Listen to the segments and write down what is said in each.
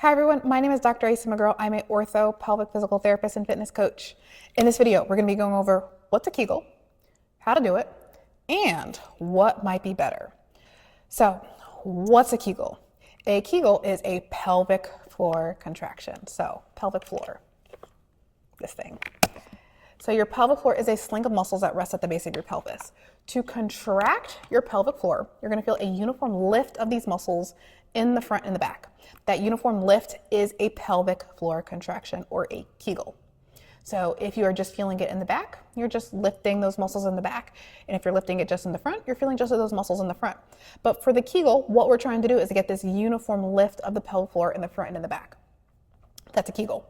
Hi everyone, my name is Dr. Asa McGraw. I'm an ortho, pelvic physical therapist, and fitness coach. In this video, we're going to be going over what's a Kegel, how to do it, and what might be better. So, what's a Kegel? A Kegel is a pelvic floor contraction. So, pelvic floor, this thing. So your pelvic floor is a sling of muscles that rest at the base of your pelvis. To contract your pelvic floor, you're going to feel a uniform lift of these muscles in the front and the back. That uniform lift is a pelvic floor contraction, or a Kegel. So if you are just feeling it in the back, you're just lifting those muscles in the back. And if you're lifting it just in the front, you're feeling just those muscles in the front. But for the Kegel, what we're trying to do is to get this uniform lift of the pelvic floor in the front and in the back. That's a Kegel.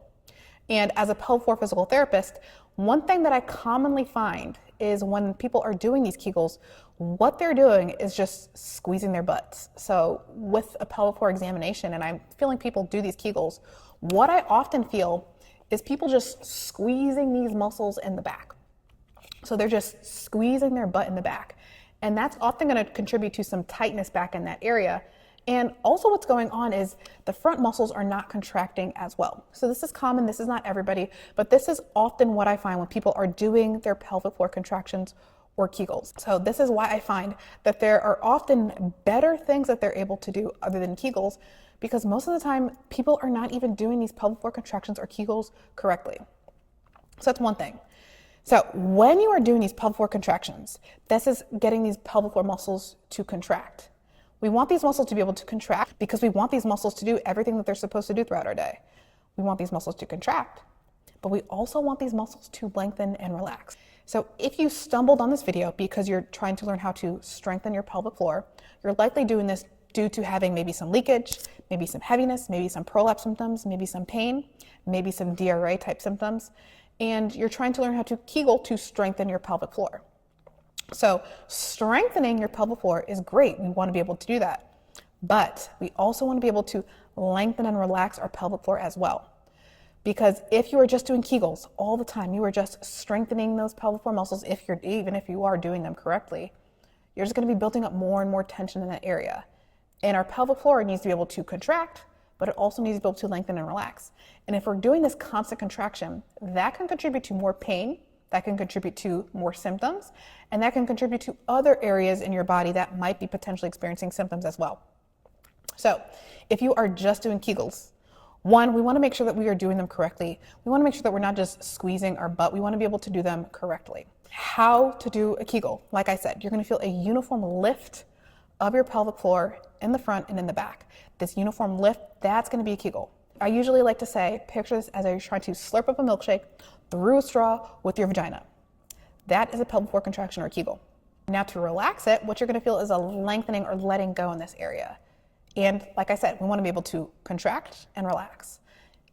And as a pelvic floor physical therapist, one thing that I commonly find is when people are doing these Kegels, what they're doing is just squeezing their butts. So with a pelvic floor examination, and I'm feeling people do these Kegels, what I often feel is people just squeezing these muscles in the back. So they're just squeezing their butt in the back. And that's often going to contribute to some tightness back in that area. And also what's going on is the front muscles are not contracting as well. So this is common, this is not everybody, but this is often what I find when people are doing their pelvic floor contractions or Kegels. So this is why I find that there are often better things that they're able to do other than Kegels, because most of the time people are not even doing these pelvic floor contractions or Kegels correctly. So that's one thing. So when you are doing these pelvic floor contractions, this is getting these pelvic floor muscles to contract. We want these muscles to be able to contract because we want these muscles to do everything that they're supposed to do throughout our day. We want these muscles to contract, but we also want these muscles to lengthen and relax. So if you stumbled on this video because you're trying to learn how to strengthen your pelvic floor, you're likely doing this due to having maybe some leakage, maybe some heaviness, maybe some prolapse symptoms, maybe some pain, maybe some DRA type symptoms, and you're trying to learn how to Kegel to strengthen your pelvic floor. So strengthening your pelvic floor is great. We want to be able to do that. But we also want to be able to lengthen and relax our pelvic floor as well. Because if you are just doing Kegels all the time, you are just strengthening those pelvic floor muscles, even if you are doing them correctly, you're just going to be building up more and more tension in that area. And our pelvic floor needs to be able to contract, but it also needs to be able to lengthen and relax. And if we're doing this constant contraction, that can contribute to more pain, that can contribute to more symptoms, and that can contribute to other areas in your body that might be potentially experiencing symptoms as well. So if you are just doing Kegels, one, we want to make sure that we are doing them correctly. We want to make sure that we're not just squeezing our butt. We want to be able to do them correctly. How to do a Kegel? Like I said, you're going to feel a uniform lift of your pelvic floor in the front and in the back. This uniform lift, that's going to be a Kegel. I usually like to say, picture this as you're trying to slurp up a milkshake through a straw with your vagina. That is a pelvic floor contraction or Kegel. Now to relax it, what you're going to feel is a lengthening or letting go in this area. And like I said, we want to be able to contract and relax.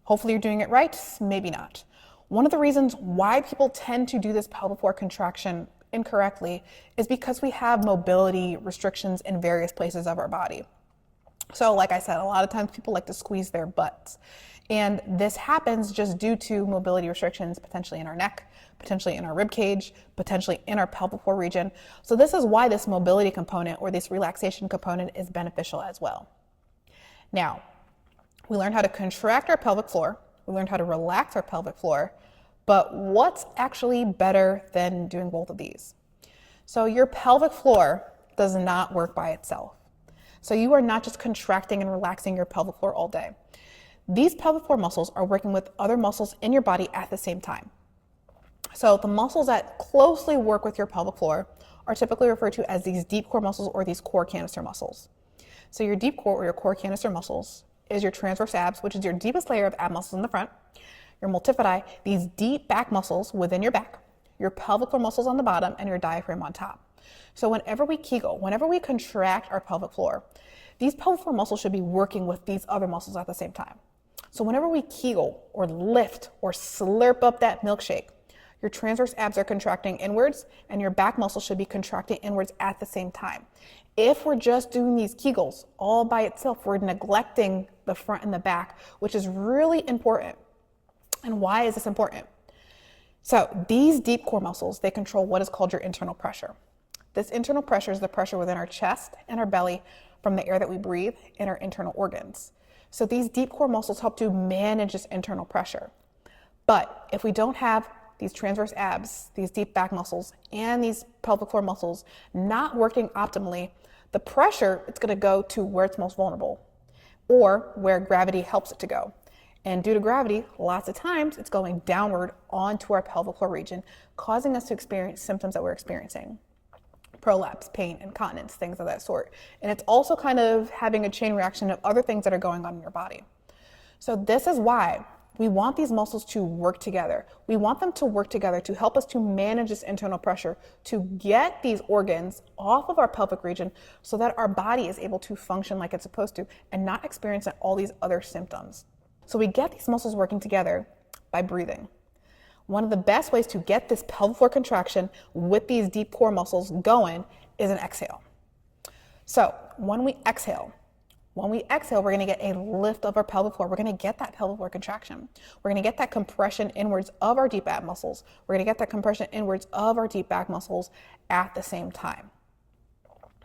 Hopefully you're doing it right, maybe not. One of the reasons why people tend to do this pelvic floor contraction incorrectly is because we have mobility restrictions in various places of our body. So like I said, a lot of times people like to squeeze their butts. And this happens just due to mobility restrictions, potentially in our neck, potentially in our rib cage, potentially in our pelvic floor region. So this is why this mobility component or this relaxation component is beneficial as well. Now, we learned how to contract our pelvic floor. We learned how to relax our pelvic floor. But what's actually better than doing both of these? So your pelvic floor does not work by itself. So you are not just contracting and relaxing your pelvic floor all day. These pelvic floor muscles are working with other muscles in your body at the same time. So the muscles that closely work with your pelvic floor are typically referred to as these deep core muscles or these core canister muscles. So your deep core or your core canister muscles is your transverse abs, which is your deepest layer of ab muscles in the front, your multifidi, these deep back muscles within your back, your pelvic floor muscles on the bottom, and your diaphragm on top. So whenever we Kegel, whenever we contract our pelvic floor, these pelvic floor muscles should be working with these other muscles at the same time. So whenever we Kegel or lift or slurp up that milkshake, your transverse abs are contracting inwards and your back muscle should be contracting inwards at the same time. If we're just doing these Kegels all by itself, we're neglecting the front and the back, which is really important. And why is this important? So these deep core muscles, they control what is called your internal pressure. This internal pressure is the pressure within our chest and our belly from the air that we breathe and our internal organs. So these deep core muscles help to manage this internal pressure. But if we don't have these transverse abs, these deep back muscles, and these pelvic floor muscles not working optimally, the pressure, it's going to go to where it's most vulnerable or where gravity helps it to go. And due to gravity, lots of times it's going downward onto our pelvic floor region, causing us to experience symptoms that we're experiencing. Prolapse, pain, incontinence, things of that sort. And it's also kind of having a chain reaction of other things that are going on in your body. So this is why we want these muscles to work together. We want them to work together to help us to manage this internal pressure, to get these organs off of our pelvic region so that our body is able to function like it's supposed to and not experience all these other symptoms. So we get these muscles working together by breathing. One of the best ways to get this pelvic floor contraction with these deep core muscles going is an exhale. So when we exhale, we're going to get a lift of our pelvic floor. We're going to get that pelvic floor contraction. We're going to get that compression inwards of our deep ab muscles. We're going to get that compression inwards of our deep back muscles at the same time.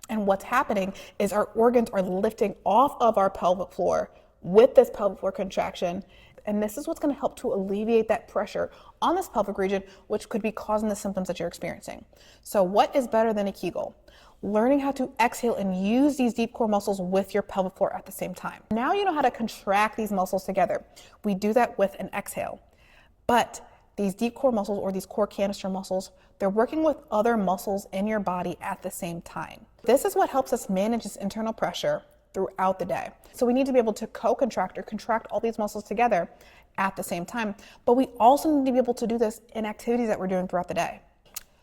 And what's happening is our organs are lifting off of our pelvic floor with this pelvic floor contraction. And this is what's going to help to alleviate that pressure on this pelvic region, which could be causing the symptoms that you're experiencing. So what is better than a Kegel? Learning how to exhale and use these deep core muscles with your pelvic floor at the same time. Now you know how to contract these muscles together. We do that with an exhale. But these deep core muscles or these core canister muscles, they're working with other muscles in your body at the same time. This is what helps us manage this internal pressure throughout the day. So we need to be able to co-contract or contract all these muscles together at the same time. But we also need to be able to do this in activities that we're doing throughout the day.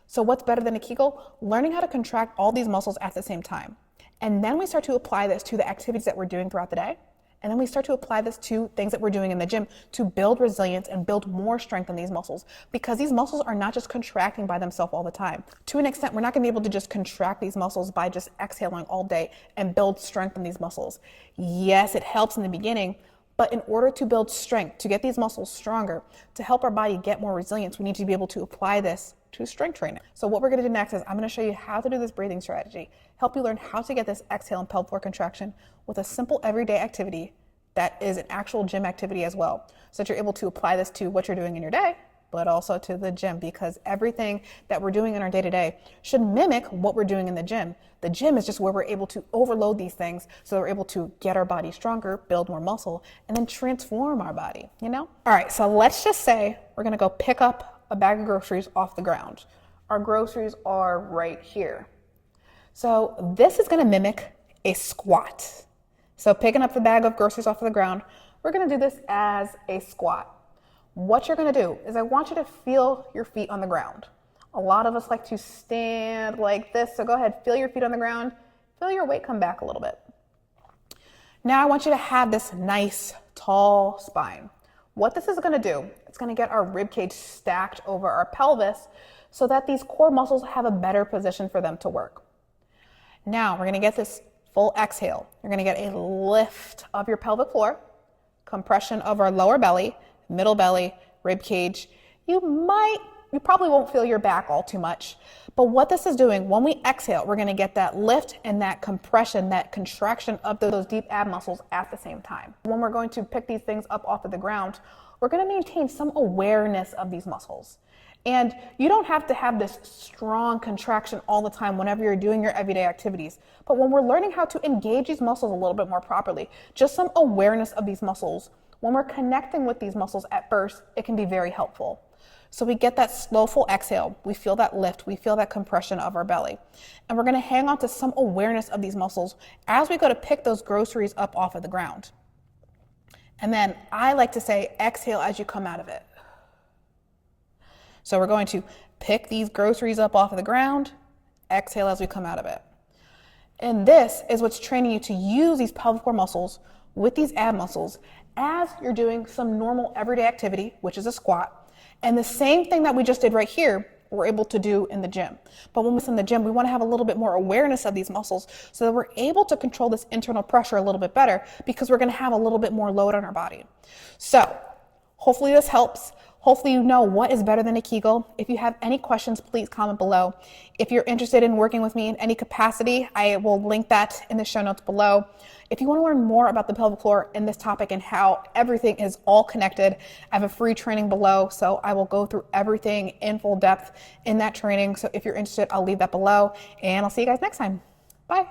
So what's better than a Kegel? Learning how to contract all these muscles at the same time. And then we start to apply this to the activities that we're doing throughout the day. And then we start to apply this to things that we're doing in the gym to build resilience and build more strength in these muscles, because these muscles are not just contracting by themselves all the time. To an extent, we're not going to be able to just contract these muscles by just exhaling all day and build strength in these muscles. Yes, it helps in the beginning, but in order to build strength, to get these muscles stronger, to help our body get more resilience, we need to be able to apply this to strength training. So what we're going to do next is I'm going to show you how to do this breathing strategy, help you learn how to get this exhale and pelvic floor contraction with a simple everyday activity that is an actual gym activity as well, so that you're able to apply this to what you're doing in your day, but also to the gym, because everything that we're doing in our day-to-day should mimic what we're doing in the gym. The gym is just where we're able to overload these things so that we're able to get our body stronger, build more muscle, and then transform our body, you know? All right, so let's just say we're gonna go pick up a bag of groceries off the ground. Our groceries are right here. So this is gonna mimic a squat. So picking up the bag of groceries off of the ground, we're gonna do this as a squat. What you're gonna do is I want you to feel your feet on the ground. A lot of us like to stand like this, so go ahead, feel your feet on the ground, feel your weight come back a little bit. Now I want you to have this nice, tall spine. What this is gonna do, it's gonna get our rib cage stacked over our pelvis so that these core muscles have a better position for them to work. Now we're gonna get this full exhale. You're gonna get a lift of your pelvic floor, compression of our lower belly, middle belly, rib cage. You probably won't feel your back all too much, but what this is doing, when we exhale, we're gonna get that lift and that compression, that contraction of those deep ab muscles at the same time. When we're going to pick these things up off of the ground, we're gonna maintain some awareness of these muscles. And you don't have to have this strong contraction all the time whenever you're doing your everyday activities. But when we're learning how to engage these muscles a little bit more properly, just some awareness of these muscles, when we're connecting with these muscles at first, it can be very helpful. So we get that slow, full exhale. We feel that lift. We feel that compression of our belly. And we're going to hang on to some awareness of these muscles as we go to pick those groceries up off of the ground. And then I like to say, exhale as you come out of it. So we're going to pick these groceries up off of the ground, exhale as we come out of it. And this is what's training you to use these pelvic floor muscles with these ab muscles as you're doing some normal everyday activity, which is a squat. And the same thing that we just did right here, we're able to do in the gym. But when we're in the gym, we want to have a little bit more awareness of these muscles so that we're able to control this internal pressure a little bit better, because we're going to have a little bit more load on our body. So hopefully this helps. Hopefully you know what is better than a Kegel. If you have any questions, please comment below. If you're interested in working with me in any capacity, I will link that in the show notes below. If you want to learn more about the pelvic floor and this topic and how everything is all connected, I have a free training below, so I will go through everything in full depth in that training. So if you're interested, I'll leave that below, and I'll see you guys next time. Bye.